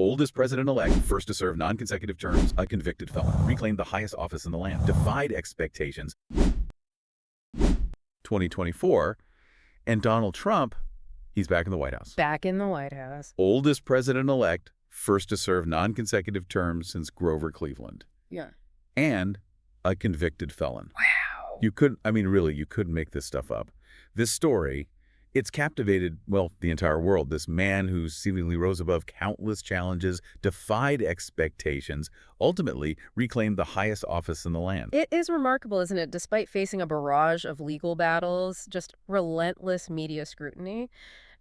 Oldest president-elect, first to serve non-consecutive terms, a convicted felon, reclaimed the highest office in the land, defied expectations. 2024, and Donald Trump, he's back in the White House. Back in the White House. Oldest president-elect, first to serve non-consecutive terms since Grover Cleveland. Yeah. And a convicted felon. Wow. You couldn't make this stuff up. This story, it's captivated, well, the entire world. This man who seemingly rose above countless challenges, defied expectations, ultimately reclaimed the highest office in the land. It is remarkable, isn't it? Despite facing a barrage of legal battles, just relentless media scrutiny,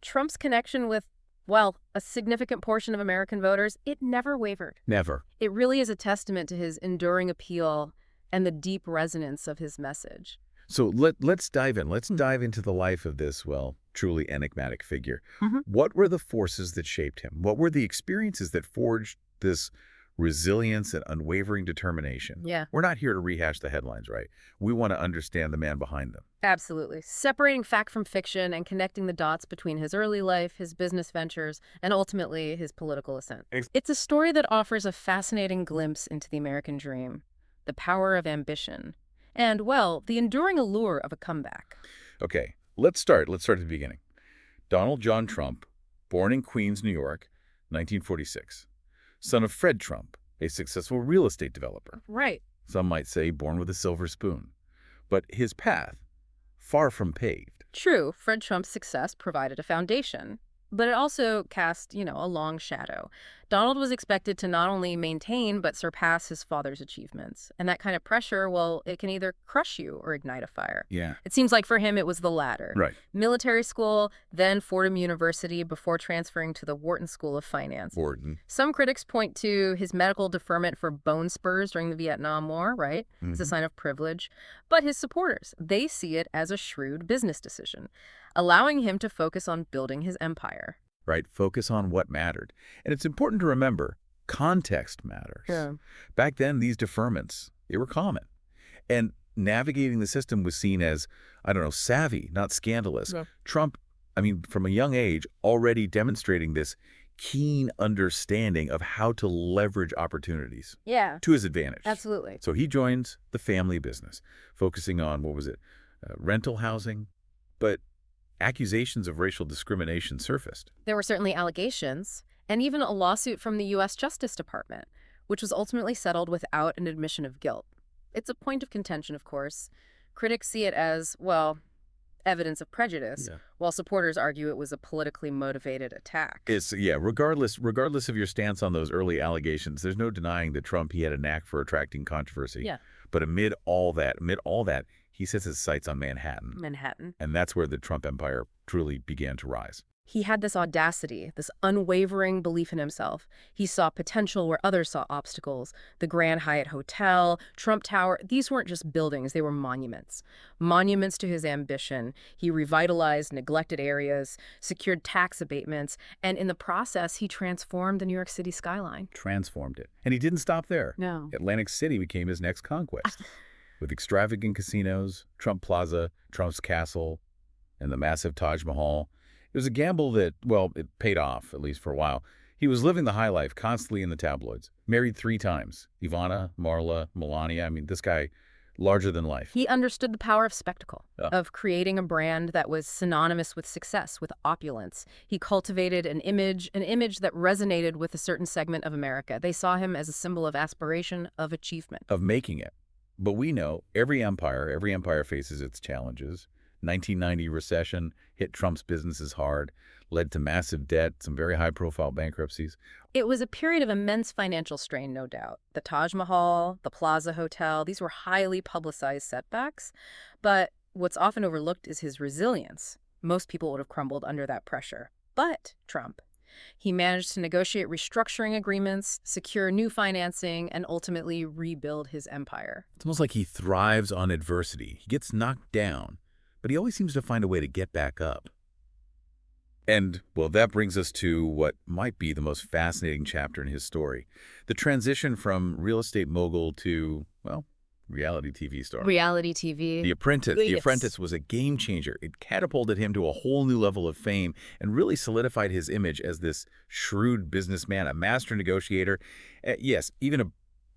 Trump's connection with, well, a significant portion of American voters, it never wavered. Never. It really is a testament to his enduring appeal and the deep resonance of his message. So let's dive in. Let's dive into the life of this, well, truly enigmatic figure. What were the forces that shaped him? What were the experiences that forged this resilience and unwavering determination? Yeah. We're not here to rehash the headlines, right? We want to understand the man behind them. Absolutely. Separating fact from fiction and connecting the dots between his early life, his business ventures, and ultimately his political ascent. It's a story that offers a fascinating glimpse into the American dream, the power of ambition, and, well, the enduring allure of a comeback. Okay, let's start at the beginning. Donald John Trump, born in Queens, New York, 1946. Son of Fred Trump, a successful real estate developer. Right. Some might say born with a silver spoon. But his path, far from paved. True, Fred Trump's success provided a foundation, but it also cast, a long shadow. Donald was expected to not only maintain but surpass his father's achievements. And that kind of pressure, well, it can either crush you or ignite a fire. Yeah. It seems like for him it was the latter. Right. Military school, then Fordham University before transferring to the Wharton School of Finance. Wharton. Some critics point to his medical deferment for bone spurs during the Vietnam War, right? As a sign of privilege. But his supporters, they see it as a shrewd business decision, allowing him to focus on building his empire. Right, focus on what mattered. And it's important to remember, context matters. Yeah. Back then, these deferments, they were common. And navigating the system was seen as, savvy, not scandalous. Yeah. Trump, from a young age, already demonstrating this keen understanding of how to leverage opportunities to his advantage. Absolutely. So he joins the family business, focusing on, rental housing, but accusations of racial discrimination surfaced. There were certainly allegations, and even a lawsuit from the U.S. Justice Department, which was ultimately settled without an admission of guilt. It's a point of contention, of course. Critics see it as, well, evidence of prejudice, while supporters argue it was a politically motivated attack. Regardless of your stance on those early allegations, there's no denying that Trump, he had a knack for attracting controversy. Yeah. But amid all that, he sets his sights on Manhattan. And that's where the Trump empire truly began to rise. He had this audacity, this unwavering belief in himself. He saw potential where others saw obstacles. The Grand Hyatt Hotel, Trump Tower, these weren't just buildings, they were monuments. Monuments to his ambition. He revitalized neglected areas, secured tax abatements, and in the process, he transformed the New York City skyline. Transformed it. And he didn't stop there. No. Atlantic City became his next conquest. With extravagant casinos, Trump Plaza, Trump's Castle, and the massive Taj Mahal. It was a gamble that, it paid off, at least for a while. He was living the high life, constantly in the tabloids. Married 3 times. Ivana, Marla, Melania. this guy, larger than life. He understood the power of spectacle, of creating a brand that was synonymous with success, with opulence. He cultivated an image that resonated with a certain segment of America. They saw him as a symbol of aspiration, of achievement. Of making it. But we know every empire faces its challenges. 1990 recession hit Trump's businesses hard, led to massive debt, some very high-profile bankruptcies. It was a period of immense financial strain, no doubt. The Taj Mahal, the Plaza Hotel, these were highly publicized setbacks. But what's often overlooked is his resilience. Most people would have crumbled under that pressure. But Trump, he managed to negotiate restructuring agreements, secure new financing, and ultimately rebuild his empire. It's almost like he thrives on adversity. He gets knocked down, but he always seems to find a way to get back up. And, that brings us to what might be the most fascinating chapter in his story. The transition from real estate mogul to, reality TV star. Reality TV. The Apprentice. The Yes. Apprentice was a game changer. It catapulted him to a whole new level of fame and really solidified his image as this shrewd businessman, a master negotiator. Yes, even a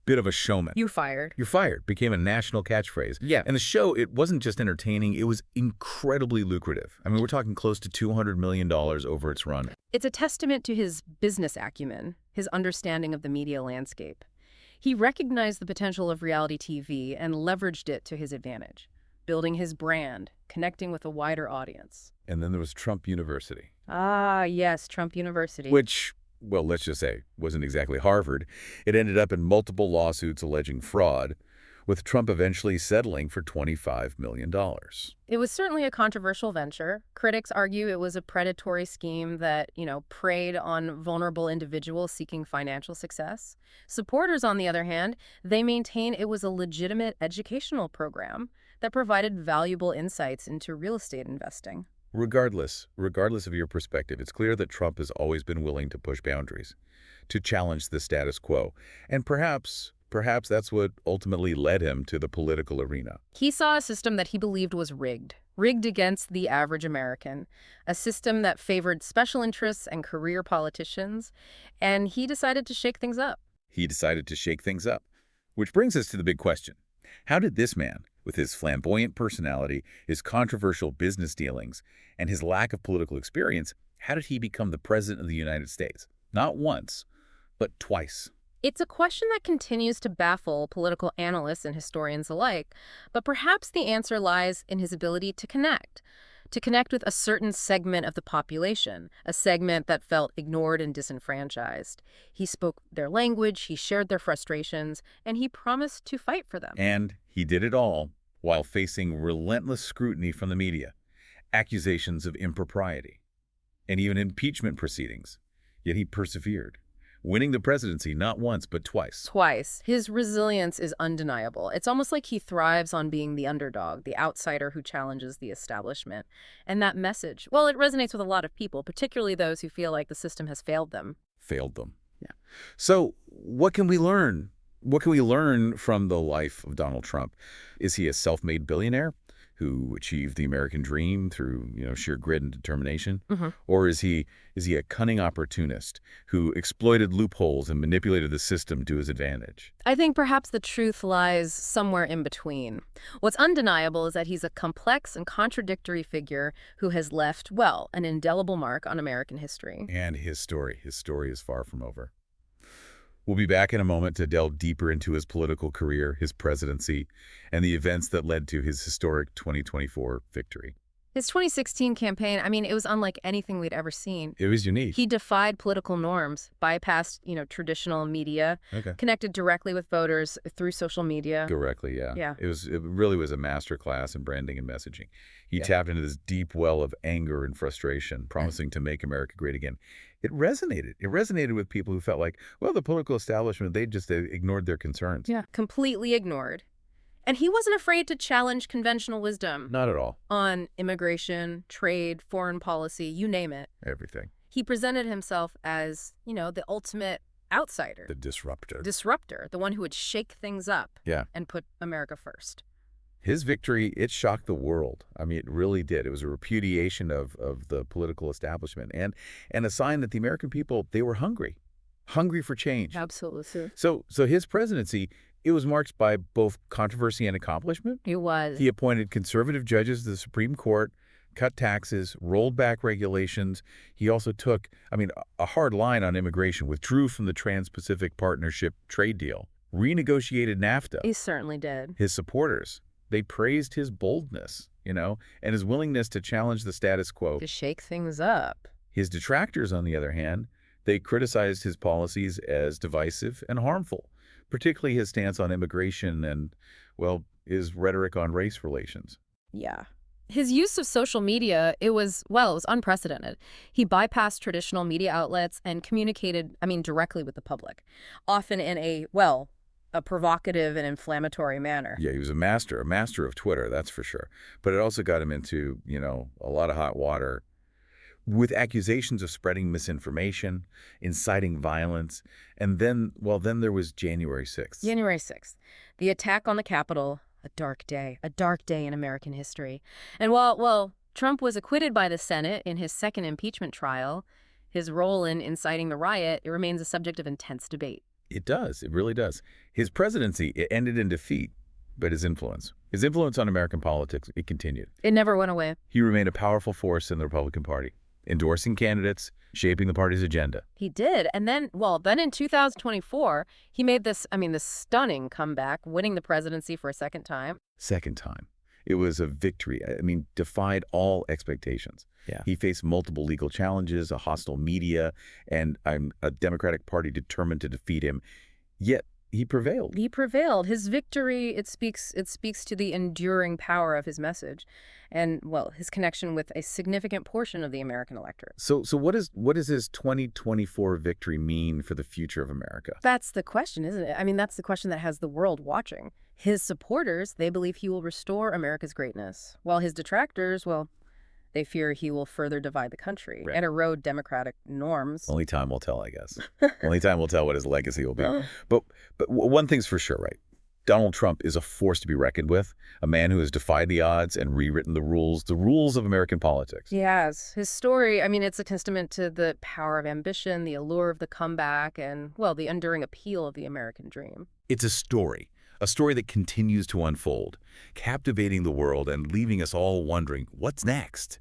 bit of a showman. You fired. You're fired became a national catchphrase. Yeah. And the show, it wasn't just entertaining, it was incredibly lucrative. I mean, we're talking close to $200 million over its run. It's a testament to his business acumen, his understanding of the media landscape. He recognized the potential of reality TV and leveraged it to his advantage, building his brand, connecting with a wider audience. And then there was Trump University. Ah, yes, Trump University. Which, well, let's just say, wasn't exactly Harvard. It ended up in multiple lawsuits alleging fraud, with Trump eventually settling for $25 million. It was certainly a controversial venture. Critics argue it was a predatory scheme that, preyed on vulnerable individuals seeking financial success. Supporters, on the other hand, they maintain it was a legitimate educational program that provided valuable insights into real estate investing. Regardless of your perspective, it's clear that Trump has always been willing to push boundaries, to challenge the status quo. And perhaps that's what ultimately led him to the political arena. He saw a system that he believed was rigged against the average American, a system that favored special interests and career politicians, and he decided to shake things up. Which brings us to the big question. How did this man, with his flamboyant personality, his controversial business dealings, and his lack of political experience, how did he become the president of the United States? Not once, but twice. It's a question that continues to baffle political analysts and historians alike, but perhaps the answer lies in his ability to connect with a certain segment of the population, a segment that felt ignored and disenfranchised. He spoke their language, he shared their frustrations, and he promised to fight for them. And he did it all while facing relentless scrutiny from the media, accusations of impropriety, and even impeachment proceedings. Yet he persevered, winning the presidency not once, but twice. His resilience is undeniable. It's almost like he thrives on being the underdog, the outsider who challenges the establishment. And that message, well, it resonates with a lot of people, particularly those who feel like the system has failed them. Yeah. So what can we learn? What can we learn from the life of Donald Trump? Is he a self-made billionaire who achieved the American dream through, sheer grit and determination? Or is he a cunning opportunist who exploited loopholes and manipulated the system to his advantage? I think perhaps the truth lies somewhere in between. What's undeniable is that he's a complex and contradictory figure who has left, well, an indelible mark on American history. And his story is far from over. We'll be back in a moment to delve deeper into his political career, his presidency, and the events that led to his historic 2024 victory. His 2016 campaign, it was unlike anything we'd ever seen. It was unique. He defied political norms, bypassed, traditional media, connected directly with voters through social media. Directly, yeah. Yeah. It really was a masterclass in branding and messaging. He tapped into this deep well of anger and frustration, promising to make America great again. It resonated. It resonated with people who felt like, well, the political establishment, they just ignored their concerns. Yeah, completely ignored. And he wasn't afraid to challenge conventional wisdom. Not at all. On immigration, trade, foreign policy, you name it. Everything. He presented himself as, the ultimate outsider. The disruptor. The one who would shake things up and put America first. His victory, it shocked the world. It really did. It was a repudiation of the political establishment and a sign that the American people, they were hungry for change. Absolutely, sir. So his presidency, it was marked by both controversy and accomplishment. It was. He appointed conservative judges to the Supreme Court, cut taxes, rolled back regulations. He also took, a hard line on immigration, withdrew from the Trans-Pacific Partnership trade deal, renegotiated NAFTA. He certainly did. His supporters, they praised his boldness, and his willingness to challenge the status quo. To shake things up. His detractors, on the other hand, they criticized his policies as divisive and harmful, particularly his stance on immigration and, well, his rhetoric on race relations. Yeah. His use of social media, it was unprecedented. He bypassed traditional media outlets and communicated, directly with the public, often in a provocative and inflammatory manner. Yeah, he was a master of Twitter, that's for sure. But it also got him into, a lot of hot water with accusations of spreading misinformation, inciting violence, and then, well, then there was January 6th. January 6th, the attack on the Capitol, a dark day in American history. And while Trump was acquitted by the Senate in his second impeachment trial, his role in inciting the riot, it remains a subject of intense debate. It does. It really does. His presidency, it ended in defeat, but his influence on American politics, it continued. It never went away. He remained a powerful force in the Republican Party, endorsing candidates, shaping the party's agenda. He did. And then in 2024, he made this stunning comeback, winning the presidency for a second time. Second time. It was a victory. Defied all expectations. Yeah. He faced multiple legal challenges, a hostile media, and a Democratic Party determined to defeat him. Yet he prevailed. He prevailed. His victory, it speaks to the enduring power of his message and, well, his connection with a significant portion of the American electorate. So what does his 2024 victory mean for the future of America? That's the question, isn't it? That's the question that has the world watching. His supporters, they believe he will restore America's greatness, while his detractors, well, they fear he will further divide the country and erode democratic norms. Only time will tell, I guess. Only time will tell what his legacy will be. But one thing's for sure, right? Donald Trump is a force to be reckoned with, a man who has defied the odds and rewritten the rules of American politics. He has. His story, it's a testament to the power of ambition, the allure of the comeback, and, well, the enduring appeal of the American dream. It's a story that continues to unfold, captivating the world and leaving us all wondering, what's next?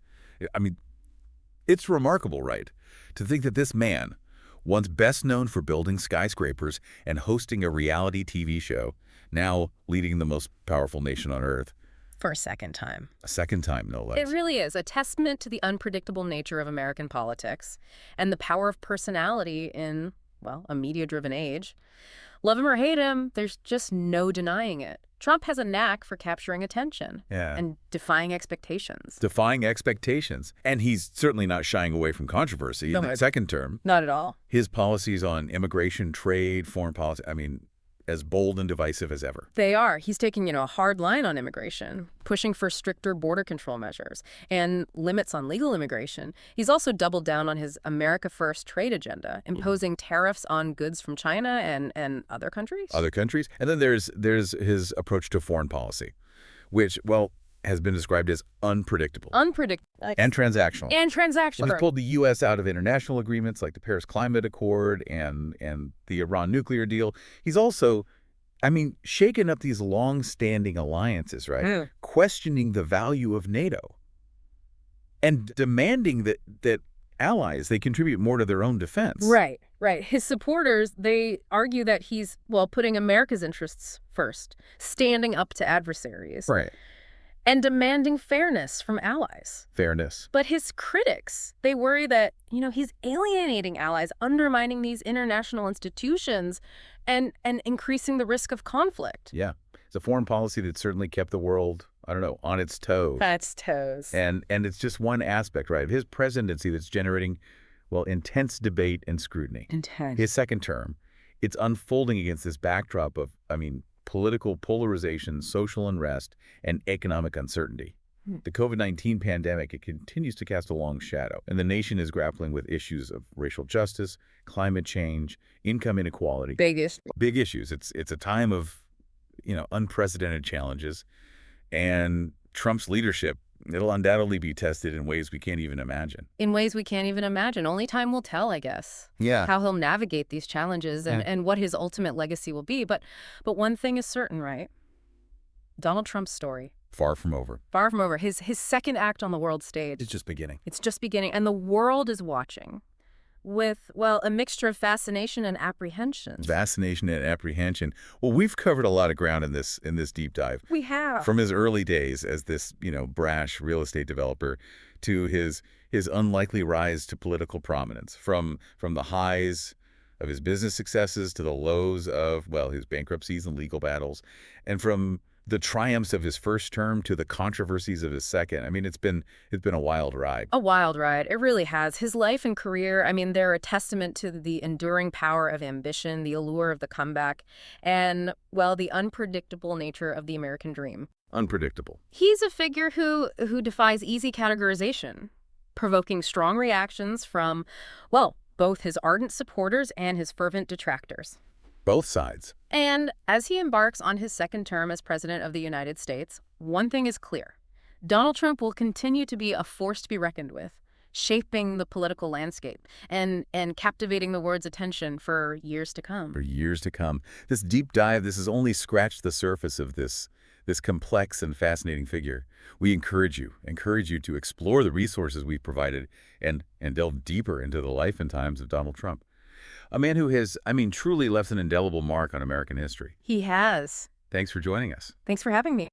It's remarkable, right? To think that this man, once best known for building skyscrapers and hosting a reality TV show, now leading the most powerful nation on earth. For a second time. A second time, no less. It really is a testament to the unpredictable nature of American politics and the power of personality in, well, a media-driven age. Love him or hate him, there's just no denying it. Trump has a knack for capturing attention and defying expectations. Defying expectations. And he's certainly not shying away from controversy in the second term. Not at all. His policies on immigration, trade, foreign policy, as bold and divisive as ever. They are. He's taking, a hard line on immigration, pushing for stricter border control measures and limits on legal immigration. He's also doubled down on his America First trade agenda, imposing tariffs on goods from China and other countries. Other countries. And then there's his approach to foreign policy, which, well, has been described as unpredictable. And transactional. Well, he's pulled the U.S. out of international agreements like the Paris Climate Accord and the Iran nuclear deal. He's also, shaken up these long-standing alliances, right? Questioning the value of NATO and demanding that allies, they contribute more to their own defense. Right. His supporters, they argue that he's, putting America's interests first, standing up to adversaries. Right. And demanding fairness from allies. Fairness. But his critics, they worry that, he's alienating allies, undermining these international institutions, and increasing the risk of conflict. Yeah. It's a foreign policy that certainly kept the world, on its toes. On its toes. And it's just one aspect, right, of his presidency that's generating, intense debate and scrutiny. Intense. His second term, it's unfolding against this backdrop of, political polarization, social unrest, and economic uncertainty. The COVID-19 pandemic, it continues to cast a long shadow, and the nation is grappling with issues of racial justice, climate change, income inequality. Big issues. It's a time of, unprecedented challenges, and Trump's leadership, it'll undoubtedly be tested in ways we can't even imagine. Only time will tell, I guess. Yeah. How he'll navigate these challenges and what his ultimate legacy will be. But one thing is certain, right? Donald Trump's story. Far from over. His second act on the world stage. It's just beginning. And the world is watching with, a mixture of fascination and apprehension. Well, we've covered a lot of ground in this deep dive. We have. From his early days as this, brash real estate developer to his unlikely rise to political prominence, from the highs of his business successes to the lows of, his bankruptcies and legal battles, and from the triumphs of his first term to the controversies of his second. It's been a wild ride. A wild ride. It really has. His life and career, they're a testament to the enduring power of ambition, the allure of the comeback, and, the unpredictable nature of the American dream. Unpredictable. He's a figure who defies easy categorization. provoking strong reactions from, well, both his ardent supporters and his fervent detractors. Both sides. And as he embarks on his second term as President of the United States, one thing is clear. Donald Trump will continue to be a force to be reckoned with, shaping the political landscape and captivating the world's attention for years to come. For years to come. This deep dive, this has only scratched the surface of this complex and fascinating figure. We encourage you to explore the resources we've provided and delve deeper into the life and times of Donald Trump. A man who has, truly left an indelible mark on American history. He has. Thanks for joining us. Thanks for having me.